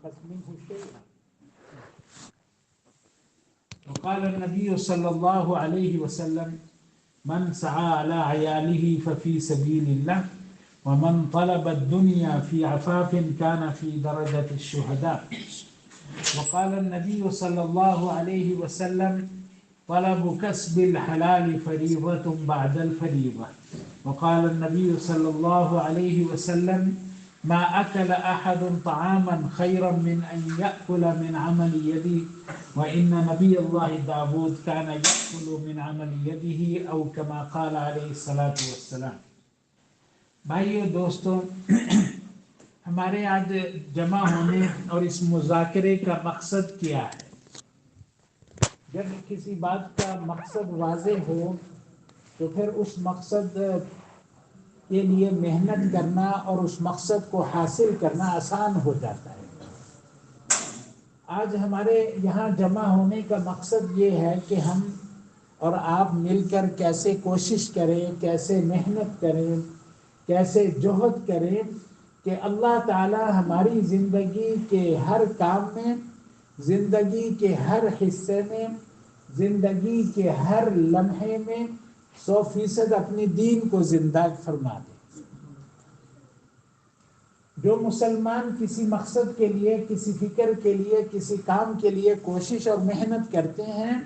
تصنيف الشيء. وقال النبي صلى الله عليه وسلم من سعى على عياله ففي سبيل الله ومن طلب الدنيا في عفاف كان في درجة الشهداء. وقال النبي صلى الله عليه وسلم طلب كسب الحلال فريضة بعد الفريضة. وقال النبي صلى الله عليه وسلم ما أكل أحد طعاما خيرا من أن يأكل من عمل يده وإن نبي الله داود كان يأكل من عمل يده أو كما قال عليه الصلاة والسلام. بھائیو دوستوں، ہمارے آج جمع ہونے اور اس مذاکرے کا مقصد کیا ہے؟ جب کسی بات کا مقصد واضح ہو تو پھر اس مقصد کے لیے محنت کرنا اور اس مقصد کو حاصل کرنا آسان ہو جاتا ہے۔ آج ہمارے یہاں جمع ہونے کا مقصد یہ ہے کہ ہم اور آپ مل کر کیسے کوشش کریں، کیسے محنت کریں، کیسے جہد کریں کہ اللہ تعالی ہماری زندگی کے ہر کام میں، زندگی کے ہر حصے میں، زندگی کے ہر لمحے میں 100% اپنی دین کو زندہ فرما دے۔ جو مسلمان کسی مقصد کے لیے، کسی فکر کے لیے، کسی کام کے لیے کوشش اور محنت کرتے ہیں،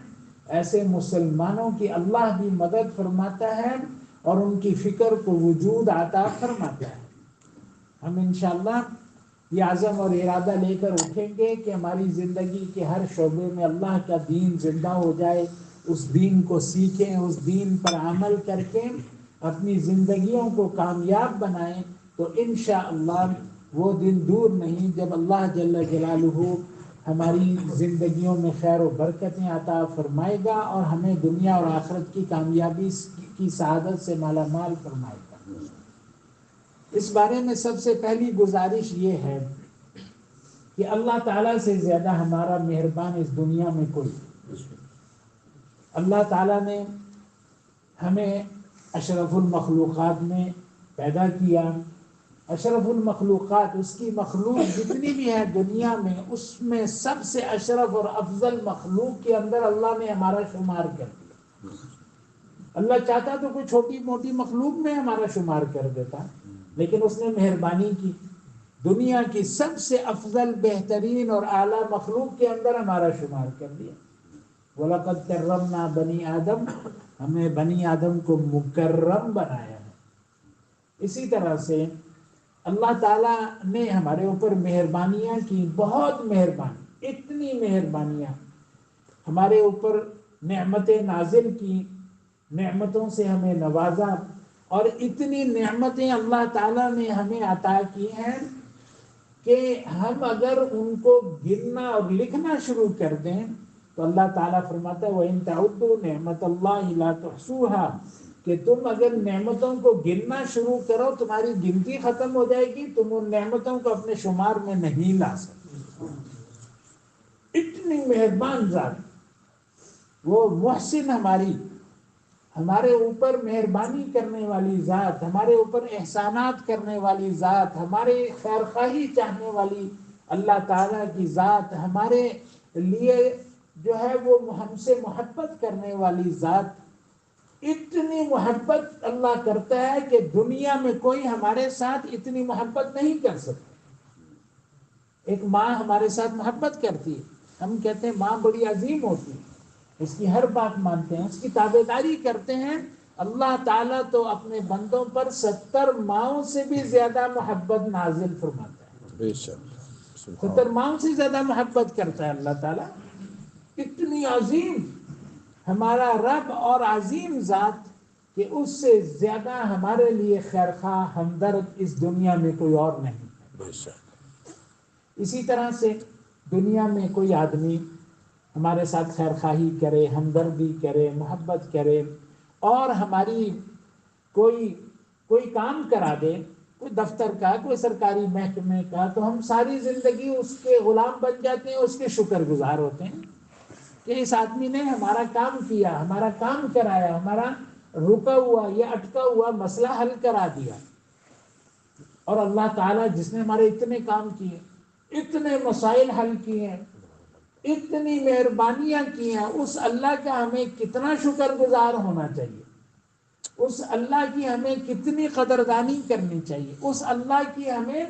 ایسے مسلمانوں کی اللہ بھی مدد فرماتا ہے اور ان کی فکر کو وجود عطا فرماتا ہے۔ ہم انشاءاللہ یہ عزم اور ارادہ لے کر اٹھیں گے کہ ہماری زندگی کے ہر شعبے میں اللہ کا دین زندہ ہو جائے، اس دین کو سیکھیں، اس دین پر عمل کر کے اپنی زندگیوں کو کامیاب بنائیں، تو انشاءاللہ وہ دن دور نہیں جب اللہ جل جلالہ ہماری زندگیوں میں خیر و برکتیں عطا فرمائے گا اور ہمیں دنیا اور آخرت کی کامیابی کی سعادت سے مالا مال فرمائے گا۔ اس بارے میں سب سے پہلی گزارش یہ ہے کہ اللہ تعالیٰ سے زیادہ ہمارا مہربان اس دنیا میں کوئی۔ اللہ تعالیٰ نے ہمیں اشرف المخلوقات میں پیدا کیا۔ اشرف المخلوقات، اس کی مخلوق جتنی بھی ہے دنیا میں، اس میں سب سے اشرف اور افضل مخلوق کے اندر اللہ نے ہمارا شمار کر دیا۔ اللہ چاہتا تو کوئی چھوٹی موٹی مخلوق میں ہمارا شمار کر دیتا، لیکن اس نے مہربانی کی، دنیا کی سب سے افضل، بہترین اور اعلیٰ مخلوق کے اندر ہمارا شمار کر دیا۔ وَلَقَدْ كَرَّمْنَا بَنِي آدم، ہمیں بنی آدم کو مکرم بنایا ہے۔ اسی طرح سے اللہ تعالیٰ نے ہمارے اوپر مہربانیاں کی، بہت مہربانی، اتنی مہربانیاں ہمارے اوپر، نعمتیں نازل کی، نعمتوں سے ہمیں نوازا، اور اتنی نعمتیں اللہ تعالیٰ نے ہمیں عطا کی ہیں کہ ہم اگر ان کو گننا اور لکھنا شروع کر دیں تو اللہ تعالیٰ فرماتا ہے وَإِن تَعُدُّوا نِعْمَةَ اللَّهِ لَا تُحْصُوهَا، کہ تم اگر نعمتوں کو گننا شروع کرو تمہاری گنتی ختم ہو جائے گی، تم ان نعمتوں کو اپنے شمار میں نہیں لا سکتے۔ اتنی مہربان ذات، وہ محسن، ہمارے اوپر مہربانی کرنے والی ذات، ہمارے اوپر احسانات کرنے والی ذات، ہمارے خیرخواہی چاہنے والی اللہ تعالیٰ کی ذات، ہمارے لیے جو ہے وہ ہم سے محبت کرنے والی ذات۔ اتنی محبت اللہ کرتا ہے کہ دنیا میں کوئی ہمارے ساتھ اتنی محبت نہیں کر سکتا۔ ایک ماں ہمارے ساتھ محبت کرتی ہے، ہم کہتے ہیں ماں بڑی عظیم ہوتی ہے، اس کی ہر بات مانتے ہیں، اس کی تابعداری کرتے ہیں۔ اللہ تعالیٰ تو اپنے بندوں پر 70 ماؤں سے بھی زیادہ محبت نازل فرماتا ہے۔ بے شک 70 ماؤں سے زیادہ محبت کرتا ہے اللہ تعالیٰ۔ اتنی عظیم ہمارا رب اور عظیم ذات کہ اس سے زیادہ ہمارے لیے خیرخواہ، ہمدرد اس دنیا میں کوئی اور نہیں۔ بے شک اسی طرح سے دنیا میں کوئی آدمی ہمارے ساتھ خیرخواہی کرے، ہمدردی کرے، محبت کرے اور ہماری کوئی کام کرا دے، کوئی دفتر کا، کوئی سرکاری محکمے کا، تو ہم ساری زندگی اس کے غلام بن جاتے ہیں، اس کے شکر گزار ہوتے ہیں کہ اس آدمی نے ہمارا کام کیا، ہمارا کام کرایا، ہمارا رکا ہوا یا اٹکا ہوا مسئلہ حل کرا دیا۔ اور اللہ تعالیٰ جس نے ہمارے اتنے کام کیے، اتنے مسائل حل کیے ہیں، اتنی مہربانیاں کی ہیں، اس اللہ کا ہمیں کتنا شکر گزار ہونا چاہیے، اس اللہ کی ہمیں کتنی قدردانی کرنی چاہیے، اس اللہ کی ہمیں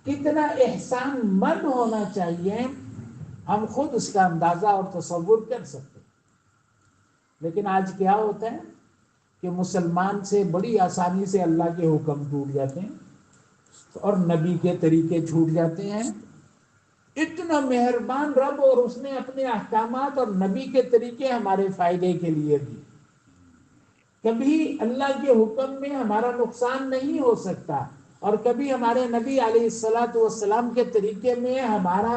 کتنا احسان مند ہونا چاہیے، ہم خود اس کا اندازہ اور تصور کر سکتے ہیں۔ لیکن آج کیا ہوتا ہے کہ مسلمان سے بڑی آسانی سے اللہ کے حکم ٹوٹ جاتے ہیں اور نبی کے طریقے چھوٹ جاتے ہیں۔ اتنا مہربان رب، اور اس نے اپنے احکامات اور نبی کے طریقے ہمارے فائدے کے لیے دیے۔ کبھی اللہ کے حکم میں ہمارا نقصان نہیں ہو سکتا، اور کبھی ہمارے نبی علیہ الصلاۃ والسلام کے طریقے میں ہمارا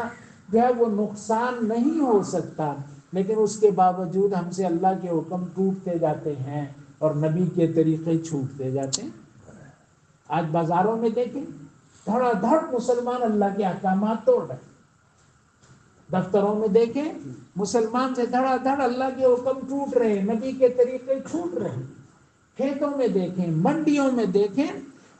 جو ہے وہ نقصان نہیں ہو سکتا، لیکن اس کے باوجود ہم سے اللہ کے حکم ٹوٹتے جاتے ہیں اور نبی کے طریقے چھوٹتے جاتے ہیں۔ آج بازاروں میں دیکھیں، دھڑا دھڑ مسلمان اللہ کے احکامات توڑ رہے ہیں۔ دفتروں میں دیکھیں، مسلمان سے دھڑا دھڑ اللہ کے حکم ٹوٹ رہے ہیں، نبی کے طریقے چھوٹ رہے ہیں۔ کھیتوں میں دیکھیں، منڈیوں میں دیکھیں،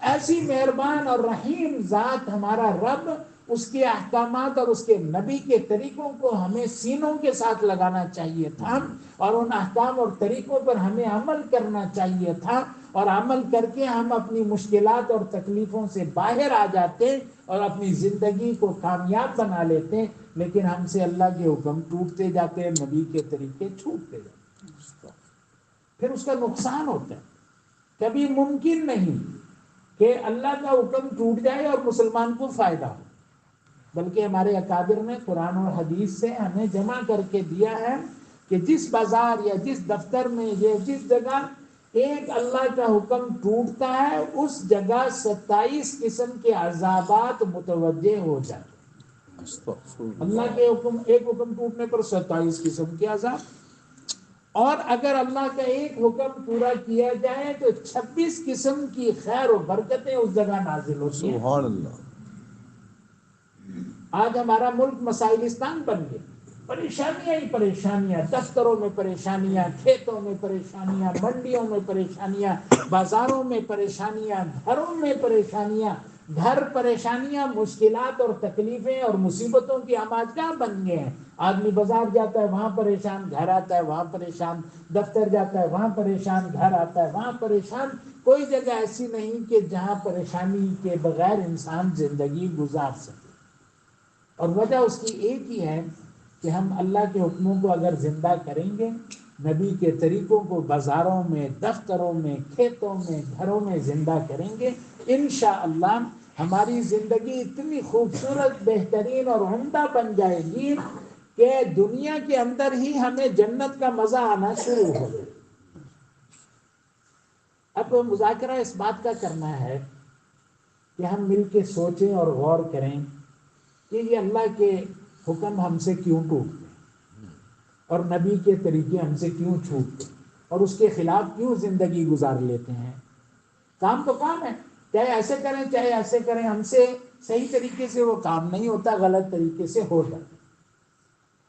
ایسی مہربان اور رحیم ذات ہمارا رب، اس کے احکامات اور اس کے نبی کے طریقوں کو ہمیں سینوں کے ساتھ لگانا چاہیے تھا، اور ان احکام اور طریقوں پر ہمیں عمل کرنا چاہیے تھا، اور عمل کر کے ہم اپنی مشکلات اور تکلیفوں سے باہر آ جاتے اور اپنی زندگی کو کامیاب بنا لیتے۔ لیکن ہم سے اللہ کے حکم ٹوٹتے جاتے ہیں، نبی کے طریقے چھوٹتے جاتے ہیں، پھر اس کا نقصان ہوتا ہے۔ کبھی ممکن نہیں کہ اللہ کا حکم ٹوٹ جائے اور مسلمان کو فائدہ ہو، بلکہ ہمارے اکابر نے قرآن اور حدیث سے ہمیں جمع کر کے دیا ہے کہ جس بازار یا جس دفتر میں یا جس جگہ ایک اللہ کا حکم ٹوٹتا ہے، اس جگہ 27 قسم کے عذابات متوجہ ہو جاتے ہیں۔ اللہ کے حکم، ایک حکم ٹوٹنے پر 27 قسم کے عذاب، اور اگر اللہ کا ایک حکم پورا کیا جائے تو 26 قسم کی خیر و برکتیں اس جگہ نازل ہوتی ہیں۔ سبحان اللہ۔ آج ہمارا ملک مسائلستان بن گیا، پریشانیاں ہی پریشانیاں، دفتروں میں پریشانیاں، کھیتوں میں پریشانیاں، منڈیوں میں پریشانیاں، بازاروں میں پریشانیاں، گھروں میں پریشانیاں، گھر پریشانیاں، مشکلات اور تکلیفیں اور مصیبتوں کی آماجگاہ بن گئے ہیں۔ آدمی بازار جاتا ہے وہاں پریشان، گھر آتا ہے وہاں پریشان، دفتر جاتا ہے وہاں پریشان، گھر آتا ہے وہاں پریشان۔ کوئی جگہ ایسی نہیں کہ جہاں پریشانی کے بغیر انسان زندگی گزار سکے، اور وجہ اس کی ایک ہی ہے کہ ہم اللہ کے حکموں کو اگر زندہ کریں گے، نبی کے طریقوں کو بازاروں میں، دفتروں میں، کھیتوں میں، گھروں میں زندہ کریں گے، انشاءاللہ ہماری زندگی اتنی خوبصورت، بہترین اور عمدہ بن جائے گی کہ دنیا کے اندر ہی ہمیں جنت کا مزہ آنا شروع ہو جائے۔ اب مذاکرہ اس بات کا کرنا ہے کہ ہم مل کے سوچیں اور غور کریں کہ یہ اللہ کے حکم ہم سے کیوں ٹوٹتے ہیں، اور نبی کے طریقے ہم سے کیوں چھوٹتے ہیں، اور اس کے خلاف کیوں زندگی گزار لیتے ہیں۔ کام تو کام ہے، چاہے ایسے کریں چاہے ایسے کریں، ہم سے صحیح طریقے سے وہ کام نہیں ہوتا، غلط طریقے سے ہو جاتا،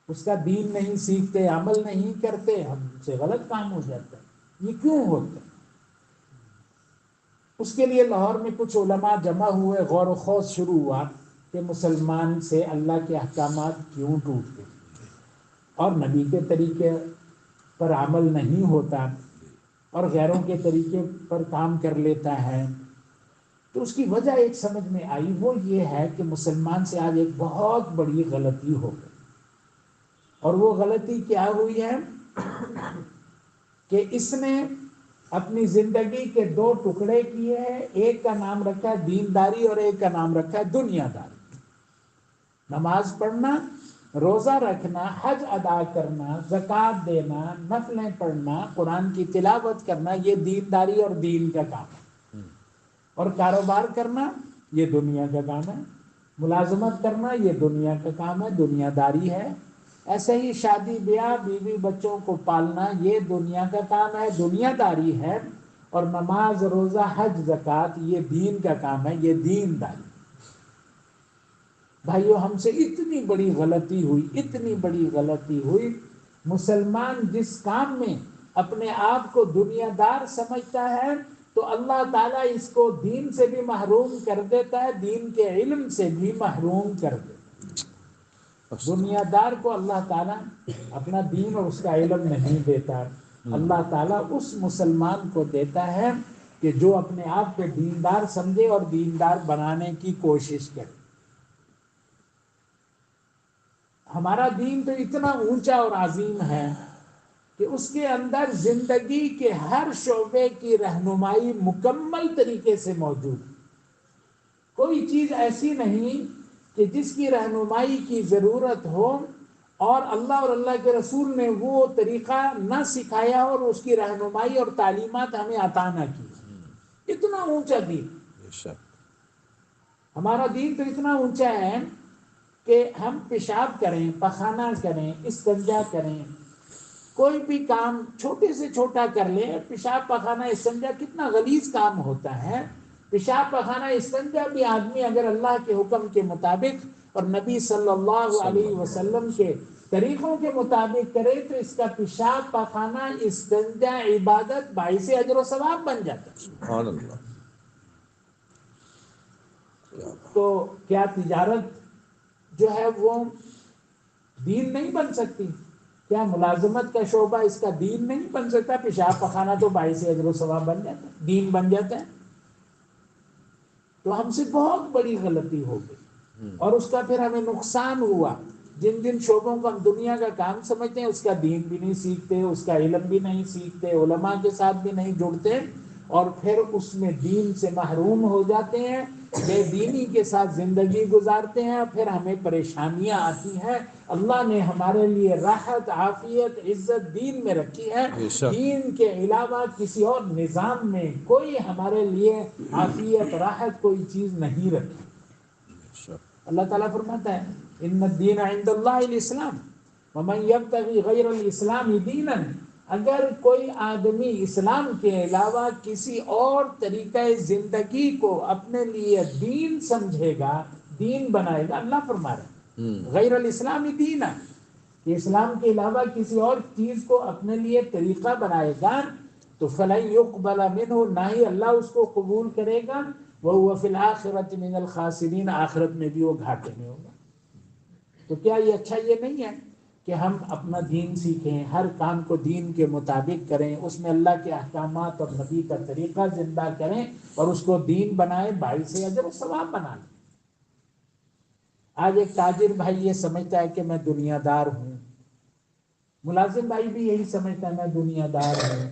اس کا دین نہیں سیکھتے، عمل نہیں کرتے، ہم سے غلط کام ہو جاتا ہے۔ یہ کیوں ہوتا ہے؟ اس کے لیے لاہور میں کچھ علماء جمع ہوئے، غور و خوض شروع ہوا کہ مسلمان سے اللہ کے احکامات کیوں ٹوٹتے اور نبی کے طریقے پر عمل نہیں ہوتا اور غیروں کے طریقے پر کام کر لیتا ہے۔ تو اس کی وجہ ایک سمجھ میں آئی، وہ یہ ہے کہ مسلمان سے آج ایک بہت بڑی غلطی ہو گئی، اور وہ غلطی کیا ہوئی ہے کہ اس نے اپنی زندگی کے دو ٹکڑے کیے ہیں، ایک کا نام رکھا ہے دینداری اور ایک کا نام رکھا ہے دنیا داری۔ نماز پڑھنا، روزہ رکھنا، حج ادا کرنا، زکوٰۃ دینا، نفلیں پڑھنا، قرآن کی تلاوت کرنا، یہ دینداری اور دین کا کام ہے، اور کاروبار کرنا یہ دنیا کا کام ہے، ملازمت کرنا یہ دنیا کا کام ہے، دنیا داری ہے۔ ایسے ہی شادی بیاہ، بیوی بچوں کو پالنا یہ دنیا کا کام ہے، دنیا داری ہے، اور نماز روزہ حج زکوٰۃ یہ دین کا کام ہے، یہ دین داری۔ بھائیو، ہم سے اتنی بڑی غلطی ہوئی، اتنی بڑی غلطی ہوئی۔ مسلمان جس کام میں اپنے آپ کو دنیا دار سمجھتا ہے تو اللہ تعالیٰ اس کو دین سے بھی محروم کر دیتا ہے، دین کے علم سے بھی محروم کر دیتا ہے۔ دنیا دار کو اللہ تعالیٰ اپنا دین اور اس کا علم نہیں دیتا، اللہ تعالیٰ اس مسلمان کو دیتا ہے کہ جو اپنے آپ کو دیندار سمجھے اور دیندار بنانے کی کوشش کرے۔ ہمارا دین تو اتنا اونچا اور عظیم ہے کہ اس کے اندر زندگی کے ہر شعبے کی رہنمائی مکمل طریقے سے موجود ہے۔ کوئی چیز ایسی نہیں کہ جس کی رہنمائی کی ضرورت ہو اور اللہ کے رسول نے وہ طریقہ نہ سکھایا اور اس کی رہنمائی اور تعلیمات ہمیں عطا نہ کی۔ اتنا اونچا دین، ہمارا دین تو اتنا اونچا ہے کہ ہم پیشاب کریں، پخانہ کریں، استنجا کریں، کوئی بھی کام چھوٹے سے چھوٹا کر لیں، پیشاب پخانہ استنجا کتنا غلیظ کام ہوتا ہے۔ پیشاب پخانہ استنجا بھی آدمی اگر اللہ کے حکم کے مطابق اور نبی صلی اللہ علیہ وسلم کے طریقوں کے مطابق کرے تو اس کا پیشاب پخانہ استنجا عبادت باعث اجر و ثواب بن جاتا ہے۔ سبحان اللہ۔ تو کیا تجارت جو ہے وہ دین نہیں بن سکتی؟ کیا ملازمت کا شعبہ اس کا دین نہیں بن سکتا؟ پیشاب پخانہ تو باعث اجر و ثواب بن جاتا ہے، دین بن جاتا ہے۔ تو ہم سے بہت بڑی غلطی ہو گئی اور اس کا پھر ہمیں نقصان ہوا۔ جن شعبوں کو ہم دنیا کا کام سمجھتے ہیں اس کا دین بھی نہیں سیکھتے، اس کا علم بھی نہیں سیکھتے، علماء کے ساتھ بھی نہیں جڑتے اور پھر اس میں دین سے محروم ہو جاتے ہیں، بے دینی کے ساتھ زندگی گزارتے ہیں، پھر ہمیں پریشانیاں آتی ہیں۔ اللہ نے ہمارے لیے راحت، عافیت، عزت دین میں رکھی ہے۔ دین کے علاوہ کسی اور نظام میں کوئی ہمارے لیے عافیت، راحت کوئی چیز نہیں رکھی۔ اللہ تعالیٰ فرماتا ہے ان الدین عند اللہ الاسلام ومن یبتغی غیر الاسلام دینا، اگر کوئی آدمی اسلام کے علاوہ کسی اور طریقہ زندگی کو اپنے لیے دین سمجھے گا، دین بنائے گا، اللہ فرما رہا ہے غیر الاسلام دینا، کہ اسلام کے علاوہ کسی اور چیز کو اپنے لیے طریقہ بنائے گا تو فَلَن يُقْبَلَ مِنْهُ، نہ ہی اللہ اس کو قبول کرے گا، وَهُوَ فِي الْآخِرَةِ مِنَ الْخَاسِرِينَ، آخرت میں بھی وہ گھاٹے میں ہوگا۔ تو کیا یہ اچھا یہ نہیں ہے کہ ہم اپنا دین سیکھیں، ہر کام کو دین کے مطابق کریں، اس میں اللہ کے احکامات اور نبی کا طریقہ زندہ کریں اور اس کو دین بنائیں، باعث اجر و ثواب بنا لیں۔ آج ایک تاجر بھائی یہ سمجھتا ہے کہ میں دنیا دار ہوں، ملازم بھائی بھی یہی سمجھتا ہے میں دنیا دار ہوں،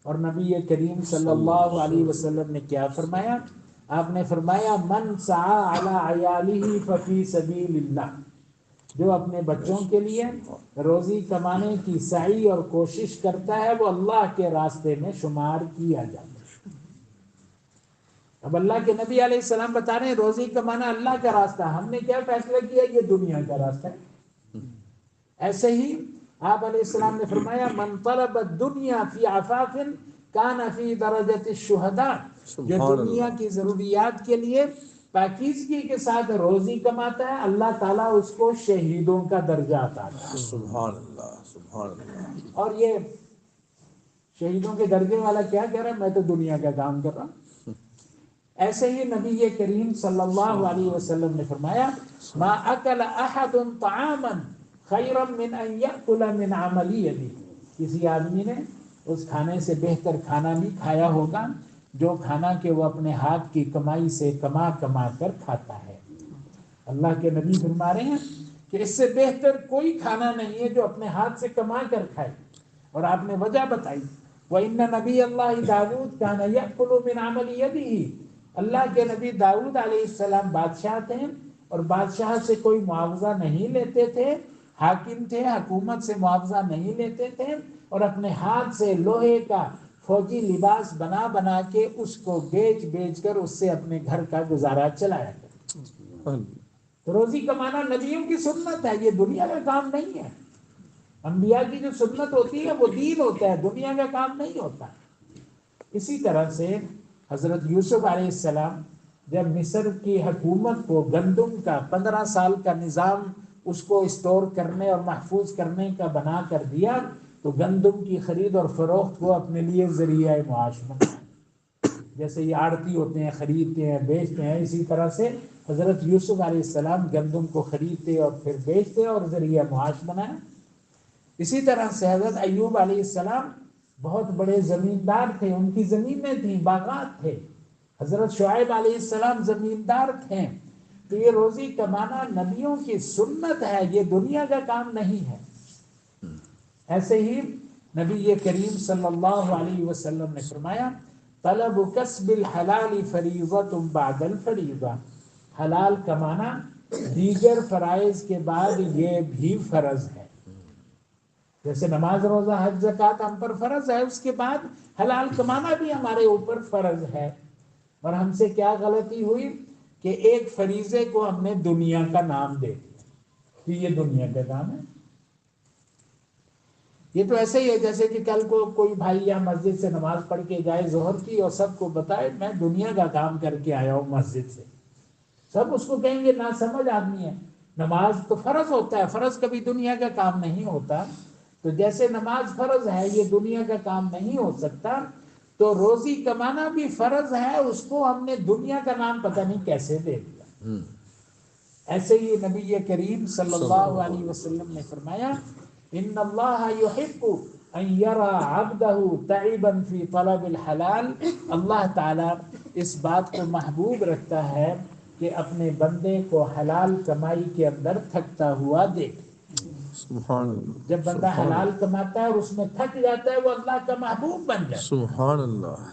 اور نبی کریم صلی اللہ علیہ وسلم نے کیا فرمایا؟ آپ نے فرمایا من سعى علی عیالہ ففی سبیل اللہ، جو اپنے بچوں کے لیے روزی کمانے کی سعی اور کوشش کرتا ہے وہ اللہ کے راستے میں شمار کیا جاتا ہے۔ اب اللہ کے نبی علیہ السلام بتا رہے ہیں روزی کمانا اللہ کا راستہ، ہم نے کیا فیصلہ کیا یہ دنیا کا راستہ ہے۔ ایسے ہی آپ علیہ السلام نے فرمایا من طلب الدنیا فی عفاف کان فی درجۃ الشہداء، جو دنیا کی ضروریات کے لیے پاکیزگی کے ساتھ روزی کماتا ہے اللہ تعالیٰ اس کو شہیدوں کا درجہ عطا کرتا ہے۔ سبحان اللہ، سبحان اللہ۔ اور یہ شہیدوں کے درجے والا کیا کہہ رہا ہے؟ میں تو دنیا کا کام کر رہا ہوں۔ ایسے ہی نبی کریم صلی اللہ علیہ وسلم نے فرمایا ما اکل احد طعاما خیرا من ان یأکل من عمل یدہ، کسی آدمی نے اس کھانے سے بہتر کھانا نہیں کھایا ہوگا جو کھانا کہ وہ اپنے ہاتھ کی کمائی سے کما کر کھاتا ہے۔ اللہ کے نبی فرما رہے ہیں کہ اس سے بہتر کوئی کھانا نہیں ہے جو اپنے ہاتھ سے کما کر کھائے، اور آپ نے وجہ بتائی وَإِنَّ نَبِيَ اللَّهِ داود كَانَ يَأْكُلُ مِنْ عَمَلِ يَدِهِ، اللہ کے نبی داؤد علیہ السلام بادشاہ تھے اور بادشاہ سے کوئی معاوضہ نہیں لیتے تھے، حاکم تھے، حکومت سے معاوضہ نہیں لیتے تھے، اور اپنے ہاتھ سے لوہے کا فوجی لباس بنا کے اس کو بیچ کر اس سے اپنے گھر کا گزارا چلایا کرتے۔ تو روزی کمانا نبیوں کی سنت ہے، یہ دنیا کا کام نہیں ہے۔ انبیاء کی جو سنت ہوتی ہے وہ دین ہوتا ہے، دنیا کا کام نہیں ہوتا۔ اسی طرح سے حضرت یوسف علیہ السلام جب مصر کی حکومت کو گندم کا 15 سال کا نظام اس کو اسٹور کرنے اور محفوظ کرنے کا بنا کر دیا تو گندم کی خرید اور فروخت کو اپنے لیے ذریعہ معاش بنا، جیسے یہ آڑتی ہوتے ہیں، خریدتے ہیں بیچتے ہیں، اسی طرح سے حضرت یوسف علیہ السلام گندم کو خریدتے اور پھر بیچتے اور ذریعہ معاش بنایا. اسی طرح سے حضرت ایوب علیہ السلام بہت بڑے زمیندار تھے، ان کی زمینیں تھیں، باغات تھے. حضرت شعیب علیہ السلام زمیندار تھے. تو یہ روزی کمانا نبیوں کی سنت ہے، یہ دنیا کا کام نہیں ہے. ایسے ہی نبی کریم صلی اللہ علیہ وسلم نے فرمایا طلب کسب الحلال فریضۃ بعد الفریضہ، حلال کمانا دیگر فرائض کے بعد یہ بھی فرض ہے. جیسے نماز روزہ حج زکوٰۃ ہم پر فرض ہے، اس کے بعد حلال کمانا بھی ہمارے اوپر فرض ہے. اور ہم سے کیا غلطی ہوئی کہ ایک فریضے کو ہم نے دنیا کا نام دے دیا کہ یہ دنیا کا کام ہے. یہ تو ایسے ہی ہے جیسے کہ کل کو کوئی بھائی یا مسجد سے نماز پڑھ کے جائے ظہر کی اور سب کو بتائے میں دنیا کا کام کر کے آیا ہوں مسجد سے. سب اس کو کہیں گے نا سمجھ آدمی ہے. نماز تو فرض ہوتا ہے، فرض کبھی دنیا کا کام نہیں ہوتا. تو جیسے نماز فرض ہے، یہ دنیا کا کام نہیں ہو سکتا، تو روزی کمانا بھی فرض ہے، اس کو ہم نے دنیا کا نام پتہ نہیں کیسے دے دیا. ایسے ہی نبی کریم صلی اللہ علیہ وسلم نے فرمایا ان اللہ یحب ان یرى عبده تعبا فی طلب الحلال، اللہ تعالی اس بات کو محبوب رکھتا ہے کہ اپنے بندے کو حلال کمائی کے اندر تھکتا ہوا دیکھے. سبحان اللہ. جب بندہ حلال کماتا ہے اور اس میں تھک جاتا ہے وہ اللہ کا محبوب بن جاتا ہے. سبحان اللہ.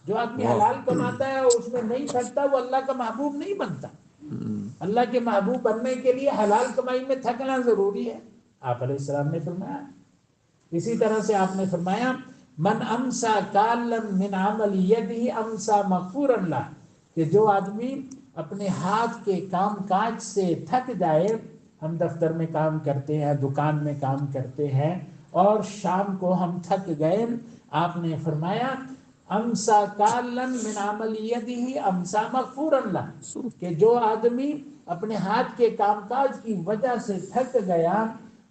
جو آدمی حلال کماتا ہے اور اس میں نہیں تھکتا وہ اللہ کا محبوب نہیں بنتا. اللہ کے محبوب بننے کے لیے حلال کمائی میں تھکنا ضروری ہے. آپ علیہ السلام نے فرمایا. اسی طرح سے آپ نے فرمایا من امسا کالا من عمل یدہ امسا مغفورا لہ، کہ جو آدمی اپنے ہاتھ کے کام کاج سے تھک جائے. ہم دفتر میں کام کرتے ہیں، دکان میں کام کرتے ہیں اور شام کو ہم تھک گئے، آپ نے فرمایا امسا کالا من عمل یدہ امسا مغفورا لہ، کہ جو آدمی اپنے ہاتھ کے کام کاج کی وجہ سے تھک گیا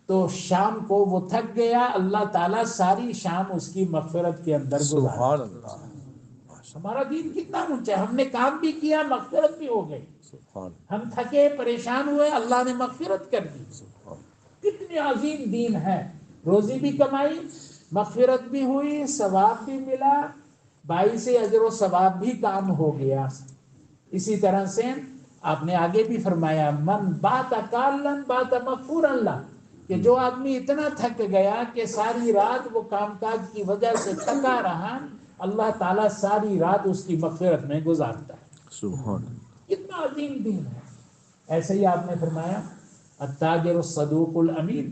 تو شام کو وہ تھک گیا، اللہ تعالیٰ ساری شام اس کی مغفرت کے اندر گزارا. سبحان اللہ. ہمارا دین کتنا اونچا ہے، ہم نے کام بھی کیا، مغفرت بھی ہو گئی. سبحان ہم تھکے پریشان ہوئے، اللہ نے مغفرت کر دی. سبحان. کتنی عظیم دین ہے. روزی بھی کمائی، مغفرت بھی ہوئی، ثواب بھی ملا، باعث اجر و ثواب بھی کام ہو گیا. اسی طرح سے آپ نے آگے بھی فرمایا من بات کالا بات مغفورا لہ، کہ جو آدمی اتنا تھک گیا کہ ساری رات وہ کام کاج کی وجہ سے تھکا رہا، اللہ تعالیٰ ساری رات اس کی مغفرت میں گزارتا ہے. سبحان. کتنا عظیم دین ہے. ایسے ہی آپ نے فرمایا التاجر الصدوق الامین،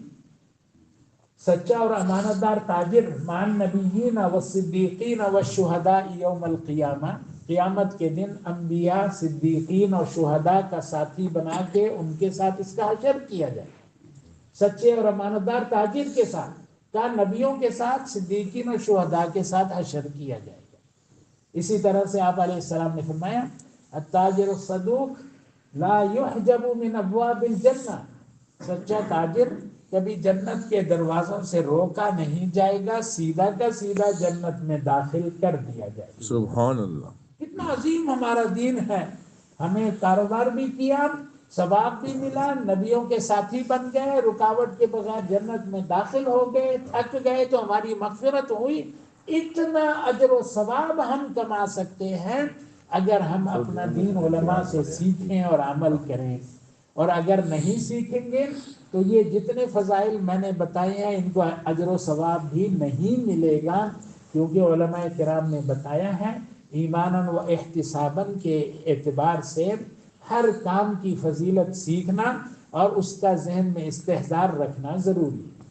سچا اور امانت دار تاجر مع النبیین والصدیقین والشہداء یوم القیامہ، قیامت کے دن انبیاء، صدیقین اور شہداء کا ساتھی بنا کے ان کے ساتھ اس کا حشر کیا جائے. سچے اور امانت دار تاجر کے ساتھ کا نبیوں کے ساتھ، صدیقین اور شہداء کے ساتھ حشر کیا جائے گا. اسی طرح سے آپ علیہ السلام نے فرمایا التاجر الصدوق لا يحجب من ابواب الجنہ، سچا تاجر کبھی جنت کے دروازوں سے روکا نہیں جائے گا، سیدھا کا سیدھا جنت میں داخل کر دیا جائے گا. سبحان اللہ. کتنا عظیم ہمارا دین ہے. ہمیں کاروبار بھی کیا، ثواب بھی ملا، نبیوں کے ساتھی بن گئے، رکاوٹ کے بغیر جنت میں داخل ہو گئے، تھک گئے تو ہماری مغفرت ہوئی. اتنا اجر و ثواب ہم کما سکتے ہیں اگر ہم اپنا دین علماء سے سیکھیں اور عمل کریں. اور اگر نہیں سیکھیں گے تو یہ جتنے فضائل میں نے بتائے ہیں ان کو اجر و ثواب بھی نہیں ملے گا، کیونکہ علماء کرام نے بتایا ہے ایماناً و احتساباً کے اعتبار سے ہر کام کی فضیلت سیکھنا اور اس کا ذہن میں استحضار رکھنا ضروری ہے.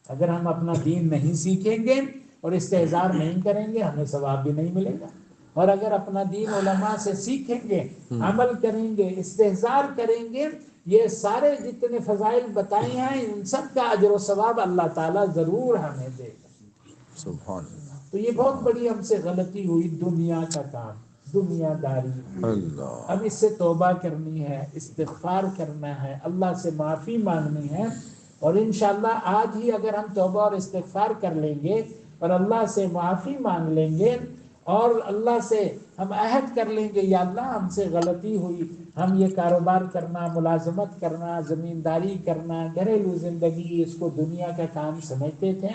اگر ہم اپنا دین نہیں سیکھیں گے اور استحضار نہیں کریں گے ہمیں ثواب بھی نہیں ملے گا. اور اگر اپنا دین علماء سے سیکھیں گے، عمل کریں گے، استحضار کریں گے، یہ سارے جتنے فضائل بتائے ہیں ان سب کا اجر و ثواب اللہ تعالیٰ ضرور ہمیں دے گا. سبحان اللہ. تو یہ بہت بڑی ہم سے غلطی ہوئی، دنیا کا کام، دنیا داری. اللہ. اب اس سے توبہ کرنی ہے، استغفار کرنا ہے، اللہ سے معافی مانگنی ہے. اور انشاءاللہ آج ہی اگر ہم توبہ اور استغفار کر لیں گے اور اللہ سے معافی مانگ لیں گے اور اللہ سے ہم عہد کر لیں گے یا اللہ ہم سے غلطی ہوئی، ہم یہ کاروبار کرنا، ملازمت کرنا، زمینداری کرنا، گھریلو زندگی، اس کو دنیا کا کام سمجھتے تھے.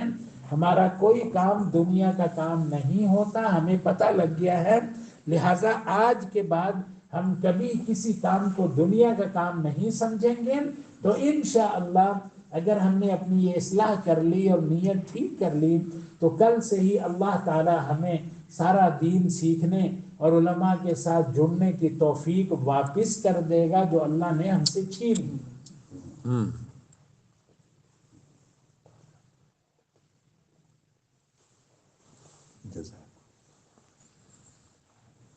ہمارا کوئی کام دنیا کا کام نہیں ہوتا، ہمیں پتہ لگ گیا ہے. لہٰذا آج کے بعد ہم کبھی کسی کام کو دنیا کا کام نہیں سمجھیں گے. تو انشاءاللہ اگر ہم نے اپنی یہ اصلاح کر لی اور نیت ٹھیک کر لی تو کل سے ہی اللہ تعالی ہمیں سارا دین سیکھنے اور علماء کے ساتھ جڑنے کی توفیق واپس کر دے گا جو اللہ نے ہم سے چھین لی.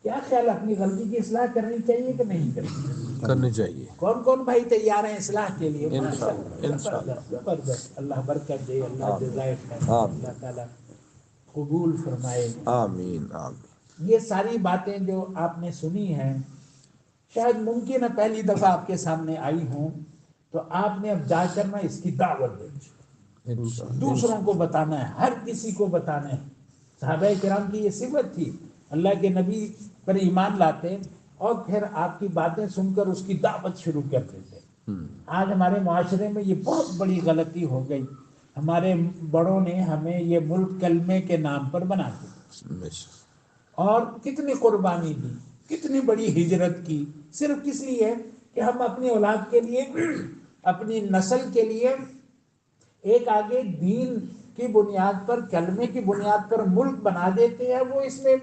کیا خیال ہے، اپنی غلطی کی اصلاح کرنی چاہیے کہ نہیں کرنی چاہیے. کون کون بھائی تیار ہیں اصلاح کے لیے؟ انشاءاللہ. زبردست. اللہ برکت دے، اللہ جزائے خیر، آمین. اللہ تعالیٰ قبول فرمائے. آمین آمین. یہ ساری باتیں جو آپ نے سنی ہیں شاید ممکن ہے پہلی دفعہ آپ کے سامنے آئی ہوں، تو آپ نے اب جا کر نا اس کی دعوت دینی، دوسروں کو بتانا ہے، ہر کسی کو بتانا ہے. صحابہ کرام کی یہ صفت تھی، اللہ کے نبی پر ایمان لاتے اور پھر آپ کی باتیں سن کر اس کی دعوت شروع کر دیتے. آج ہمارے معاشرے میں یہ بہت بڑی غلطی ہو گئی. ہمارے بڑوں نے ہمیں یہ ملک کلمے کے نام پر بنا دیا اور کتنی قربانی دی، کتنی بڑی ہجرت کی، صرف کس لیے کہ ہم اپنی اولاد کے لیے، اپنی نسل کے لیے ایک آگے دین کی بنیاد پر، کلمے کی بنیاد پر ملک بنا دیتے ہیں. وہ اس میں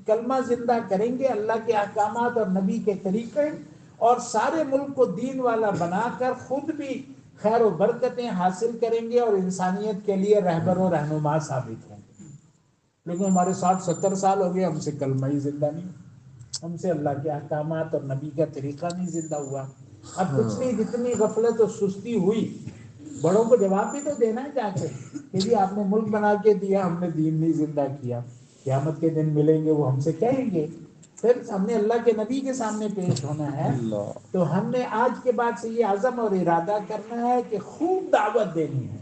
کلمہ زندہ کریں گے، اللہ کے احکامات اور نبی کے طریقے، اور سارے ملک کو دین والا بنا کر خود بھی خیر و برکتیں حاصل کریں گے اور انسانیت کے لیے رہبر و رہنما ثابت ہوں گے. لیکن ہمارے 60-70 سال ہو گئے، ہم سے کلمہ ہی زندہ نہیں، ہم سے اللہ کے احکامات اور نبی کا طریقہ نہیں زندہ ہوا. اب کچھ نہیں، جتنی غفلت اور سستی ہوئی، بڑوں کو جواب بھی تو دینا ہے جا کے کہ جی آپ نے ملک بنا کے دیا، ہم نے دین نہیں زندہ کیا. قیامت کے دن ملیں گے، وہ ہم سے کہیں گے، پھر ہم نے اللہ کے نبی کے سامنے پیش ہونا ہے. تو ہم نے آج کے بعد سے یہ عزم اور ارادہ کرنا ہے کہ خوب دعوت دینی ہے،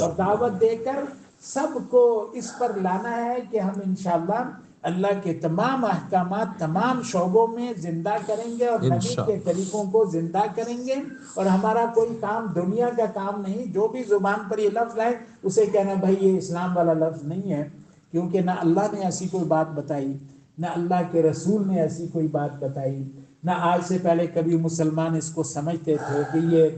اور دعوت دے کر سب کو اس پر لانا ہے کہ ہم انشاءاللہ اللہ کے تمام احکامات تمام شعبوں میں زندہ کریں گے اور نبی کے طریقوں کو زندہ کریں گے. اور ہمارا کوئی کام دنیا کا کام نہیں. جو بھی زبان پر یہ لفظ لائے اسے کہنا بھائی یہ اسلام والا لفظ نہیں ہے، کیونکہ نہ اللہ نے ایسی کوئی بات بتائی، نہ اللہ کے رسول نے ایسی کوئی بات بتائی، نہ آج سے پہلے کبھی مسلمان اس کو سمجھتے تھے کہ یہ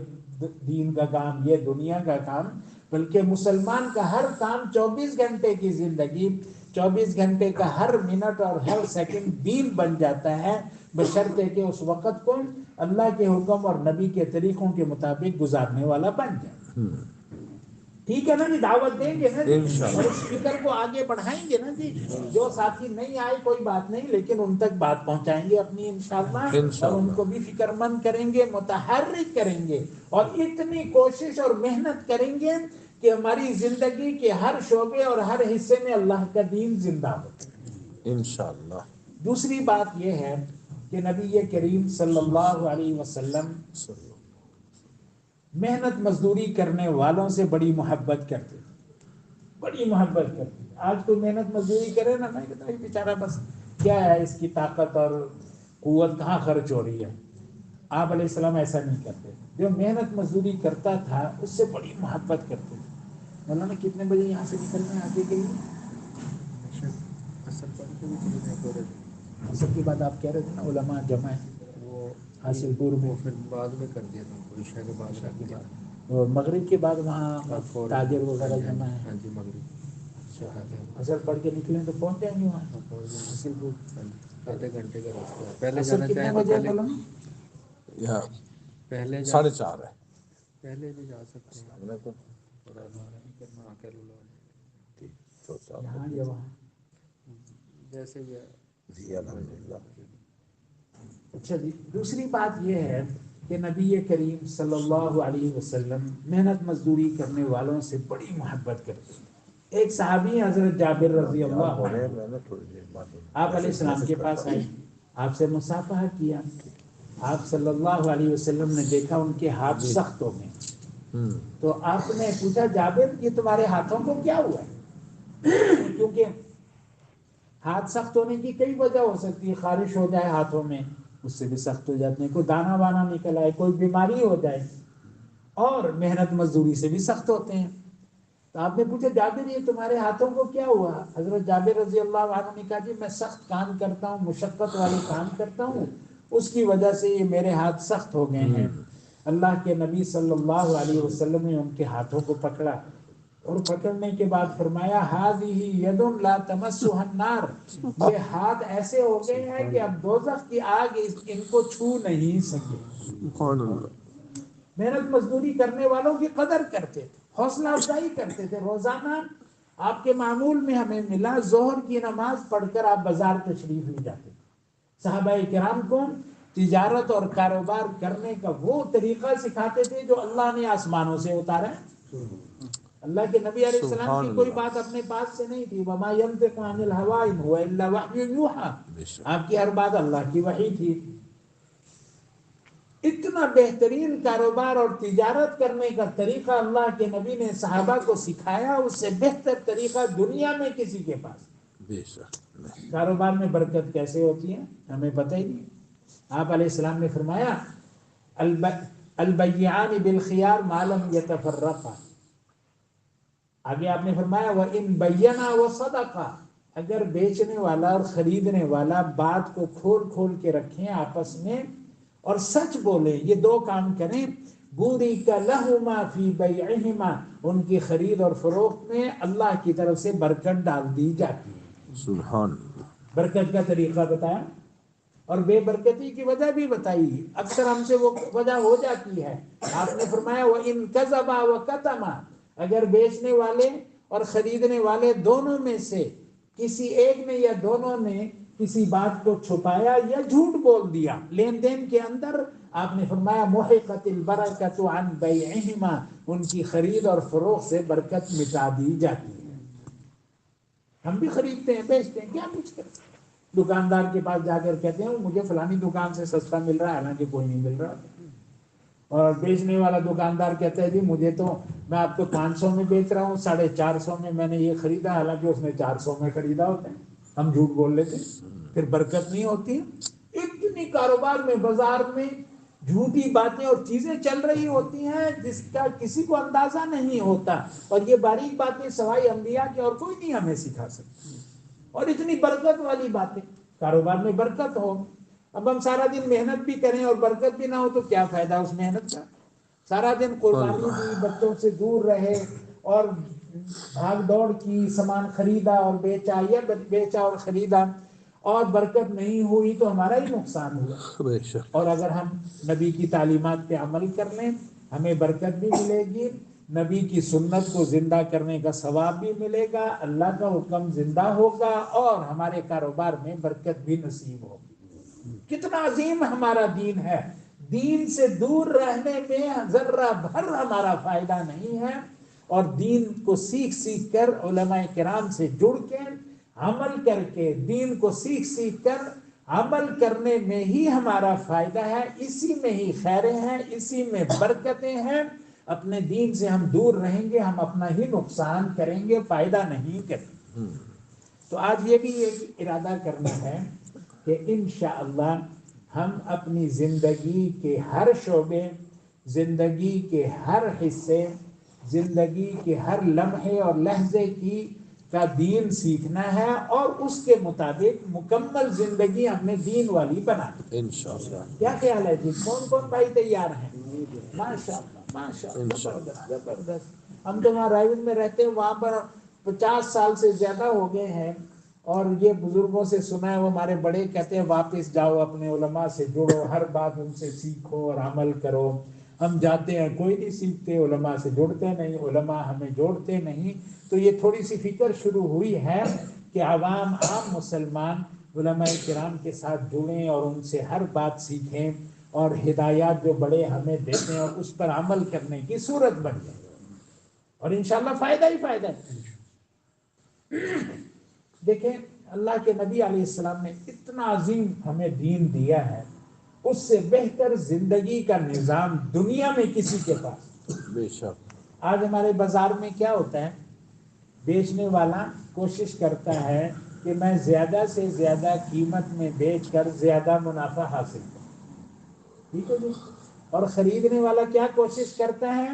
دین کا کام، یہ دنیا کا کام. بلکہ مسلمان کا ہر کام 24 گھنٹے کی زندگی، 24 گھنٹے کا ہر منٹ اور ہر سیکنڈ دین بن جاتا ہے، بشرطے کہ اس وقت کو اللہ کے حکم اور نبی کے طریقوں کے مطابق گزارنے والا بن جائے. ٹھیک ہے نا جی؟ دعوت دیں گے نا جی، اور اس فکر کو آگے بڑھائیں گے نا جی. جو ساتھی نہیں آئے کوئی بات نہیں، لیکن ان تک بات پہنچائیں گے اپنی انشاءاللہ، اور ان کو بھی فکر مند کریں گے، متحرک کریں گے، اور اتنی کوشش اور محنت کریں گے کہ ہماری زندگی کے ہر شعبے اور ہر حصے میں اللہ کا دین زندہ ہو انشاءاللہ. دوسری بات یہ ہے کہ نبی کریم صلی اللہ علیہ وسلم محنت مزدوری کرنے والوں سے بڑی محبت کرتے، بڑی محبت کرتے. آج کوئی محنت مزدوری کرے نا، میں کہتا ہوں بیچارہ بس کیا ہے، اس کی طاقت اور قوت کہاں خرچ ہو رہی ہے. آپ علیہ السلام ایسا نہیں کرتے. جو محنت مزدوری کرتا تھا اس سے بڑی محبت کرتے. مولانا کتنے بجے یہاں سے نکلنا ہے آگے کے لیے؟ اصل کی بات آپ کہہ رہے تھے نا علماء جمع ہے وہ حاصل پور میں، پھر بعد میں کر دیا تھا، عشاء کے بعد کر دیا. اور مغرب کے بعد وہاں تاجر وغیرہ جمع ہے. ہاں جی مغرب اثر پڑھ کے نکلیں تو پہنچ جائیں گے وہاں حاصل پور. آدھے گھنٹے کا راستہ ہے. پہلے اثر جانا کتنے چاہیں تو بجے پہلے، مولانا؟ یہاں پہلے 4:30 ہے. پہلے بھی جا سکتے ہیں، اور آ کر یہاں یا وہاں؟ جیسے بھی ہے. جی الحمدللہ. اچھا جی، دوسری بات یہ ہے کہ نبی کریم صلی اللہ علیہ وسلم محنت مزدوری کرنے والوں سے بڑی محبت کرتے ہیں. ایک صحابی حضرت جابر رضی اللہ عنہ آپ علیہ السلام کے پاس آئے، آپ سے مصافحہ کیا. آپ صلی اللہ علیہ وسلم نے دیکھا ان کے ہاتھ سخت ہو گئے، تو آپ نے پوچھا جابر یہ تمہارے ہاتھوں کو کیا ہوا ہے؟ کیونکہ ہاتھ سخت ہونے کی کئی وجہ ہو سکتی ہے، خارش ہو جائے ہاتھوں میں، اس سے بھی سخت ہو جاتے ہیں. کوئی دانا وانا نکل آئے, کوئی بیماری ہو جائے, اور محنت مزدوری سے بھی سخت ہوتے ہیں. تو آپ نے پوچھا جابر یہ تمہارے ہاتھوں کو کیا ہوا؟ حضرت جابر رضی اللہ عنہ نے کہا جی میں سخت کام کرتا ہوں, مشقت والے کام کرتا ہوں, اس کی وجہ سے یہ میرے ہاتھ سخت ہو گئے ہیں. اللہ کے نبی صلی اللہ علیہ وسلم نے ان کے ہاتھوں کو پکڑا, اور پکڑنے کے بعد فرمایا ھذہ ید لا تمسھا النار, یہ ہاتھ ایسے ہو گئے ہیں کہ اب دوزخ کی آگ ان کو چھو نہیں سکے. سبحان اللہ. محنت مزدوری کرنے والوں کی قدر کرتے تھے, حوصلہ افزائی کرتے تھے. روزانہ آپ کے معمول میں ہمیں ملا ظہر کی نماز پڑھ کر آپ بازار تشریف لے جاتے تھے. صحابہ کرام کو تجارت اور کاروبار کرنے کا وہ طریقہ سکھاتے تھے جو اللہ نے آسمانوں سے اتارا ہے. اللہ کے نبی علیہ السلام سبحان کی کوئی اللہ. بات اپنے پاس سے نہیں تھی. وما ينطق عن الهوى ان هو الا وحی یوحى, بے شک. آپ کی ہر بات اللہ کی وحی تھی. اتنا بہترین کاروبار اور تجارت کرنے کا طریقہ اللہ کے نبی نے صحابہ کو سکھایا, اس سے بہتر طریقہ دنیا میں کسی کے پاس. بے شک نہیں. کاروبار میں برکت کیسے ہوتی ہے ہمیں پتہ ہی نہیں. آپ علیہ السلام نے فرمایا البیعان بالخیار ما لم یتفرقا. آگے آپ نے فرمایا وَإِن بَيَّنَا وَصَدَقَا, اگر بیچنے والا اور خریدنے والا بات کو کھول کھول کے رکھیں آپس میں اور سچ بولیں, یہ دو کام کریں, بُورِكَ لَهُمَا فِي بَيْعِهِمَا, ان کی خرید اور فروخت میں اللہ کی طرف سے برکت ڈال دی جاتی ہے. سبحان اللہ. برکت کا طریقہ بتایا اور بے برکتی کی وجہ بھی بتائی. اکثر ہم سے وہ وجہ ہو جاتی ہے. آپ نے فرمایا وَإِن كَذَبَا وَكَتَمَا, اگر بیچنے والے اور خریدنے والے دونوں میں سے کسی ایک نے یا دونوں نے کسی بات کو چھپایا یا جھوٹ بول دیا لین دین کے اندر, آپ نے فرمایا محقت البرکۃ عن بیعہما, ان کی خرید اور فروخت سے برکت مٹا دی جاتی ہے. ہم بھی خریدتے ہیں بیچتے ہیں, کیا کچھ کرتے ہیں. دکاندار کے پاس جا کر کہتے ہیں مجھے فلانی دکان سے سستا مل رہا ہے, حالانکہ کوئی نہیں مل رہا. اور بیچنے والا دکاندار کہتا ہے جی مجھے تو میں آپ کو 500 میں بیچ رہا ہوں, 450 میں میں نے یہ خریدا, حالانکہ اس نے 400 میں خریدا ہوتا ہے. ہم جھوٹ بول لیتے ہیں, پھر برکت نہیں ہوتی. اتنی کاروبار میں بازار میں جھوٹی باتیں اور چیزیں چل رہی ہوتی ہیں جس کا کسی کو اندازہ نہیں ہوتا, اور یہ باریک باتیں سوائے انبیاء کے اور کوئی نہیں ہمیں سکھا سکتا. اور اتنی برکت والی باتیں, کاروبار میں برکت ہو. اب ہم سارا دن محنت بھی کریں اور برکت بھی نہ ہو تو کیا فائدہ اس محنت کا. سارا دن قربانی دی, بچوں سے دور رہے اور بھاگ دوڑ کی, سامان خریدا اور بیچا یا بیچا اور خریدا, اور برکت نہیں ہوئی تو ہمارا ہی نقصان ہوا. بے شک. اور اگر ہم نبی کی تعلیمات پہ عمل کر لیں ہمیں برکت بھی ملے گی, نبی کی سنت کو زندہ کرنے کا ثواب بھی ملے گا, اللہ کا حکم زندہ ہوگا, اور ہمارے کاروبار میں برکت بھی نصیب ہوگی. کتنا عظیم ہمارا دین ہے. دین سے دور رہنے میں ذرہ بھر ہمارا فائدہ نہیں ہے, اور دین کو سیکھ سیکھ کر علماء کرام سے جڑ کے عمل کر کے, دین کو سیکھ سیکھ کر عمل کرنے میں ہی ہمارا فائدہ ہے, اسی میں ہی خیریں ہیں, اسی میں برکتیں ہیں. اپنے دین سے ہم دور رہیں گے ہم اپنا ہی نقصان کریں گے, فائدہ نہیں کریں گے. تو آج یہ بھی ایک ارادہ کرنا ہے کہ انشاءاللہ ہم اپنی زندگی کے ہر شعبے, زندگی کے ہر حصے, زندگی کے ہر لمحے اور لحظے کا دین سیکھنا ہے, اور اس کے مطابق مکمل زندگی ہم نے دین والی بنانی. انشاءاللہ. کیا خیال ہے جی, کون کون بھائی تیار ہیں؟ ماشاءاللہ ماشاءاللہ, زبردست زبردست. ہم تو وہاں رائے میں رہتے ہیں, وہاں پر 50 سال سے زیادہ ہو گئے ہیں, اور یہ بزرگوں سے سنا ہے, وہ ہمارے بڑے کہتے ہیں واپس جاؤ اپنے علماء سے جڑو, ہر بات ان سے سیکھو اور عمل کرو. ہم جاتے ہیں کوئی نہیں سیکھتے, علماء سے جڑتے نہیں, علماء ہمیں جوڑتے نہیں. تو یہ تھوڑی سی فکر شروع ہوئی ہے کہ عام مسلمان علماء کرام کے ساتھ جڑیں اور ان سے ہر بات سیکھیں, اور ہدایات جو بڑے ہمیں دیتے ہیں اور اس پر عمل کرنے کی صورت بن جائے, اور انشاءاللہ فائدہ ہی فائدہ ہے. دیکھیں اللہ کے نبی علیہ السلام نے اتنا عظیم ہمیں دین دیا ہے, اس سے بہتر زندگی کا نظام دنیا میں کسی کے پاس. بے شک. آج ہمارے بازار میں کیا ہوتا ہے, بیچنے والا کوشش کرتا ہے کہ میں زیادہ سے زیادہ قیمت میں بیچ کر زیادہ منافع حاصل کروں. ٹھیک ہے جی. اور خریدنے والا کیا کوشش کرتا ہے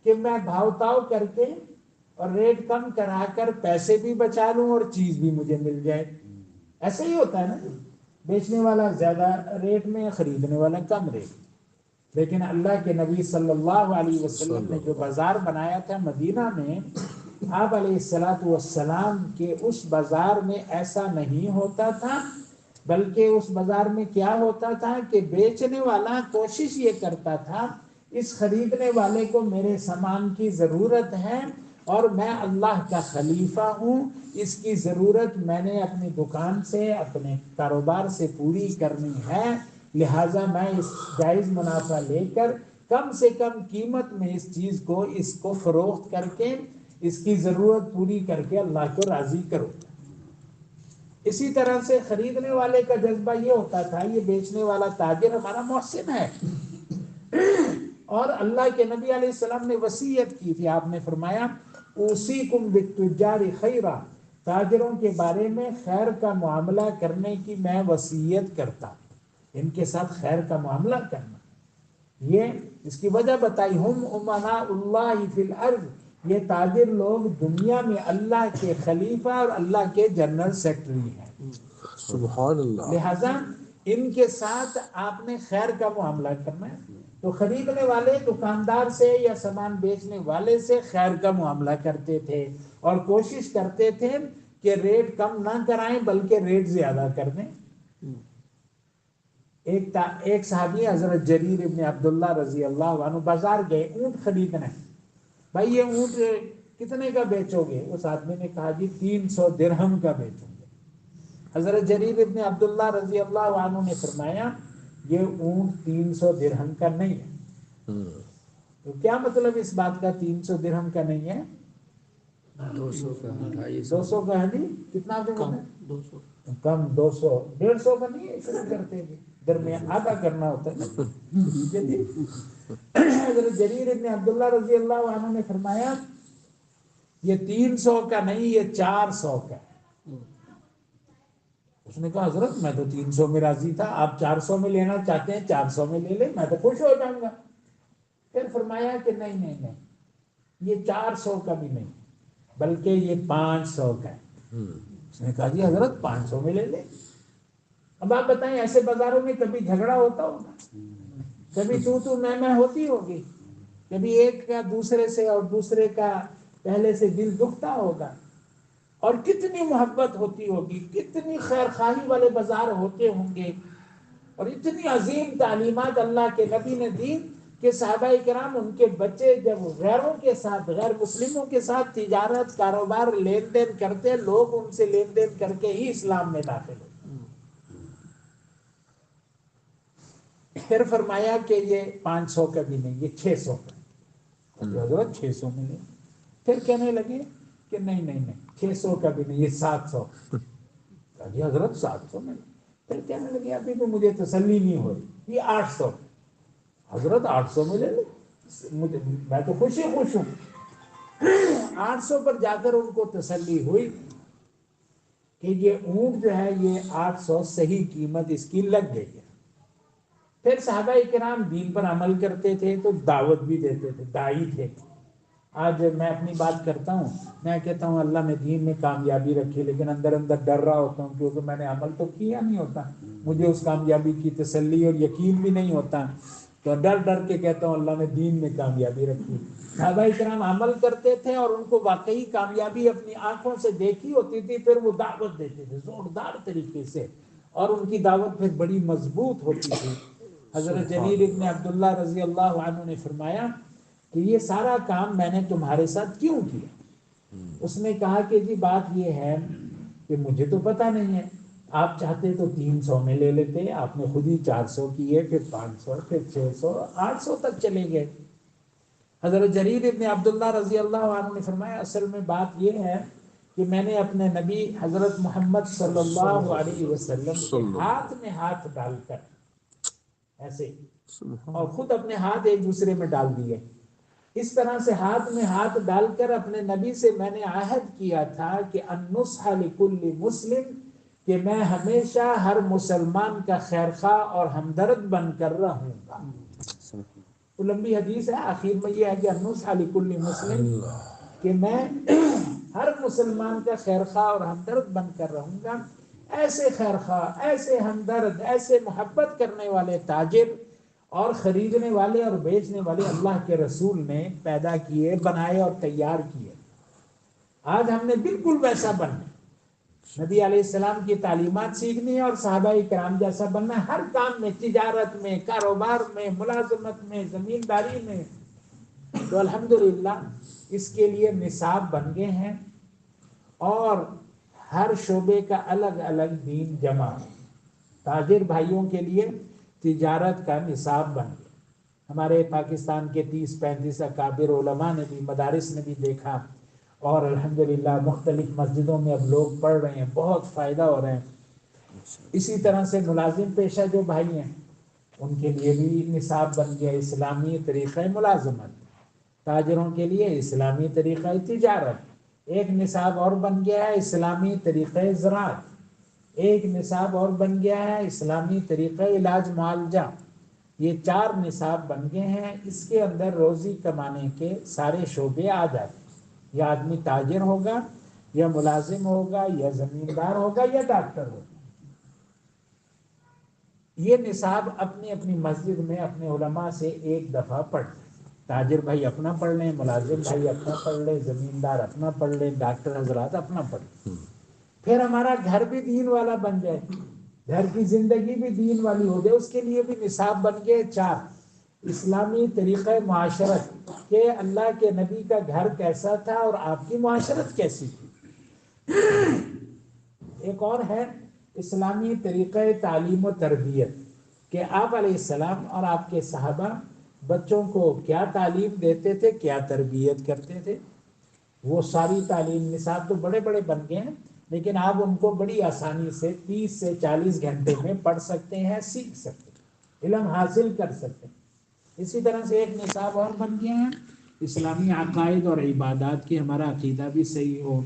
کہ میں بھاؤ تاؤ کر کے اور ریٹ کم کرا کر پیسے بھی بچا لوں اور چیز بھی مجھے مل جائے. ایسا ہی ہوتا ہے نا, بیچنے والا زیادہ ریٹ میں, خریدنے والا کم ریٹ. لیکن اللہ کے نبی صلی اللہ علیہ وسلم نے جو بازار بنایا تھا مدینہ میں, آپ علیہ الصلوۃ والسلام کے اس بازار میں ایسا نہیں ہوتا تھا, بلکہ اس بازار میں کیا ہوتا تھا کہ بیچنے والا کوشش یہ کرتا تھا اس خریدنے والے کو میرے سامان کی ضرورت ہے اور میں اللہ کا خلیفہ ہوں, اس کی ضرورت میں نے اپنی دکان سے, اپنے کاروبار سے پوری کرنی ہے, لہٰذا میں اس جائز منافع لے کر کم سے کم قیمت میں اس کو فروخت کر کے اس کی ضرورت پوری کر کے اللہ کو راضی کرو. اسی طرح سے خریدنے والے کا جذبہ یہ ہوتا تھا, یہ بیچنے والا تاجر ہمارا محسن ہے. اور اللہ کے نبی علیہ السلام نے وصیت کی تھی, آپ نے فرمایا اوصیکم بالتجار خیرا, تاجروں کے بارے میں خیر کا معاملہ کرنے کی میں وصیت کرتا ہوں, ان کے ساتھ خیر کا معاملہ کرنا. یہ اس کی وجہ بتائی, ہم امناء اللہ فی الارض, یہ تاجر لوگ دنیا میں اللہ کے خلیفہ اور اللہ کے جنرل سیکرٹری ہیں. سبحان اللہ. لہذا ان کے ساتھ آپ نے خیر کا معاملہ کرنا ہے. تو خریدنے والے دکاندار سے یا سامان بیچنے والے سے خیر کا معاملہ کرتے تھے اور کوشش کرتے تھے کہ ریٹ کم نہ کرائیں بلکہ ریٹ زیادہ کر دیں. ایک صحابی حضرت جریر ابن عبداللہ رضی اللہ عنہ بازار گئے اونٹ خریدنے. بھائی یہ اونٹ کتنے کا بیچو گے؟ اس آدمی نے کہا جی 300 درہم کا بیچوں گے. حضرت جریر ابن عبداللہ رضی اللہ عنہ نے فرمایا یہ اونٹ 300 درہم کا نہیں ہے. تو کیا مطلب اس بات کا 300 درہم کا نہیں ہے؟ 200 کا 200 کا ہے نہیں, کتنا بھی کم ہوتا 200 ہے کم 200 150 کا نہیں ہے, شروع کرتے ہیں درمیان آدھا کرنا ہوتا ہے. ٹھیک ہے جی. حضرت جریر ابن عبداللہ رضی اللہ عنہ نے فرمایا یہ 300 کا نہیں, یہ 400 کا ہے. اس نے کہا حضرت میں تو 300 میں راضی تھا, آپ 400 میں لینا چاہتے ہیں 400 میں لے لیں, میں تو خوش ہو جاؤں گا. پھر فرمایا کہ نہیں, یہ 400 کا بھی نہیں بلکہ یہ 500 کا ہے. اس نے کہا جی حضرت 500 میں لے لیں. اب آپ بتائیں ایسے بازاروں میں کبھی جھگڑا ہوتا ہوگا, کبھی تو میں ہوتی ہوگی, کبھی ایک کا دوسرے سے اور دوسرے کا پہلے سے دل دکھتا ہوگا, اور کتنی محبت ہوتی ہوگی, کتنی خیر خواہی والے بازار ہوتے ہوں گے, اور اتنی عظیم تعلیمات اللہ کے نبی نے دی کہ صحابہ کرام ان کے بچے جب غیروں کے ساتھ, غیر مسلموں کے ساتھ تجارت کاروبار لین دین کرتے, لوگ ان سے لین دین کر کے ہی اسلام میں داخل ہوتے. پھر فرمایا کہ یہ 500 کا بھی نہیں, یہ 600 کا. حضرت 600 میں نہیں. پھر کہنے لگے کہ نہیں 600 کا بھی نہیں, یہ 700. جی حضرت 700 میں. پھر کہنے لگے ابھی تو مجھے تسلی نہیں ہو رہی, یہ 800. حضرت 800 میں لے لیں, میں تو خوش ہوں. 800 پر جا کر ان کو تسلی ہوئی کہ یہ اونٹ جو ہے یہ 800 صحیح قیمت اس کی لگ گئی ہے. پھر صحابہ کرام دین پر عمل کرتے تھے تو دعوت بھی دیتے تھے, داعی تھے. آج میں اپنی بات کرتا ہوں, میں کہتا ہوں اللہ نے دین میں کامیابی رکھی, لیکن اندر ڈر رہا ہوتا ہوں کیونکہ میں نے عمل تو کیا نہیں ہوتا, مجھے اس کامیابی کی تسلی اور یقین بھی نہیں ہوتا, تو ڈر کے کہتا ہوں اللہ نے دین میں کامیابی رکھی. صحابہ کرام عمل کرتے تھے اور ان کو واقعی کامیابی اپنی آنکھوں سے دیکھی ہوتی تھی, پھر وہ دعوت دیتے تھے زوردار طریقے سے, اور ان کی دعوت پھر بڑی مضبوط ہوتی تھی. حضرت جریر ابن عبداللہ رضی اللہ عنہ نے فرمایا کہ یہ سارا کام میں نے تمہارے ساتھ کیوں کیا؟ اس نے کہا کہ جی بات یہ ہے کہ مجھے تو پتہ نہیں ہے, آپ چاہتے تو 300 میں لے لیتے, آپ نے خود ہی 400 کیے, پھر 500, پھر 600, 800 تک چلے گئے. حضرت جریر ابن عبداللہ رضی اللہ عنہ نے فرمایا اصل میں بات یہ ہے کہ میں نے اپنے نبی حضرت محمد صلی اللہ علیہ وسلم کے ہاتھ میں ہاتھ ڈال کر ایسے, اور خود اپنے ہاتھ ایک دوسرے میں ڈال دیے. اس طرح سے ہاتھ میں ہاتھ ڈال کر اپنے نبی سے میں نے عہد کیا تھا کہ النصح لکل مسلم, کہ میں ہمیشہ ہر مسلمان کا خیر خواہ اور ہمدرد بن کر رہوں گا. تو لمبی حدیث ہے، آخر میں یہ ہے کہ النصح لکل مسلم، کہ میں ہر مسلمان کا خیر خواہ اور ہمدرد بن کر رہوں گا. ایسے خیر خواہ، ایسے ہمدرد، ایسے محبت کرنے والے تاجر اور خریدنے والے اور بیچنے والے اللہ کے رسول نے پیدا کیے، بنائے اور تیار کیے. آج ہم نے بالکل ویسا بننا، نبی علیہ السلام کی تعلیمات سیکھنی ہے اور صحابہ کرام جیسا بننا ہے، ہر کام میں، تجارت میں، کاروبار میں، ملازمت میں، زمینداری میں. تو الحمدللہ اس کے لیے نصاب بن گئے ہیں، اور ہر شعبے کا الگ الگ دین جمع. تاجر بھائیوں کے لیے تجارت کا نصاب بن گیا. ہمارے پاکستان کے 30-35 اکابر علماء نے بھی، مدارس نے بھی دیکھا، اور الحمدللہ مختلف مسجدوں میں اب لوگ پڑھ رہے ہیں، بہت فائدہ ہو رہے ہیں. اسی طرح سے ملازم پیشہ جو بھائی ہیں ان کے لیے بھی نصاب بن گیا اسلامی طریقہ ملازمت. تاجروں کے لیے اسلامی طریقہ تجارت. ایک نصاب اور بن گیا ہے اسلامی طریقہ زراعت. ایک نصاب اور بن گیا ہے اسلامی طریقہ علاج معالجہ. یہ 4 نصاب بن گئے ہیں. اس کے اندر روزی کمانے کے سارے شعبے آ جاتے ہیں. یا آدمی تاجر ہوگا، یا ملازم ہوگا، یا زمیندار ہوگا، یا ڈاکٹر ہوگا. یہ نصاب اپنی اپنی مسجد میں اپنے علماء سے ایک دفعہ پڑھ لیں. تاجر بھائی اپنا پڑھ لیں، ملازم بھائی اپنا پڑھ لیں، زمیندار اپنا پڑھ لیں، ڈاکٹر حضرات اپنا پڑھ لیں. پھر ہمارا گھر بھی دین والا بن جائے، گھر کی زندگی بھی دین والی ہو جائے. اس کے لیے بھی نصاب بن گئے 4. اسلامی طریقہ معاشرت، کہ اللہ کے نبی کا گھر کیسا تھا اور آپ کی معاشرت کیسی تھی. ایک اور ہے اسلامی طریقہ تعلیم و تربیت، کہ آپ علیہ السلام اور آپ کے صحابہ بچوں کو کیا تعلیم دیتے تھے، کیا تربیت کرتے تھے. وہ ساری تعلیم نصاب تو بڑے بڑے بن گئے ہیں، لیکن آپ ان کو بڑی آسانی سے 30 سے 40 گھنٹے میں پڑھ سکتے ہیں، سیکھ سکتے ہیں، علم حاصل کر سکتے ہیں. اسی طرح سے ایک نصاب اور بن گئے ہیں اسلامی عقائد اور عبادات، کے ہمارا عقیدہ بھی صحیح ہو،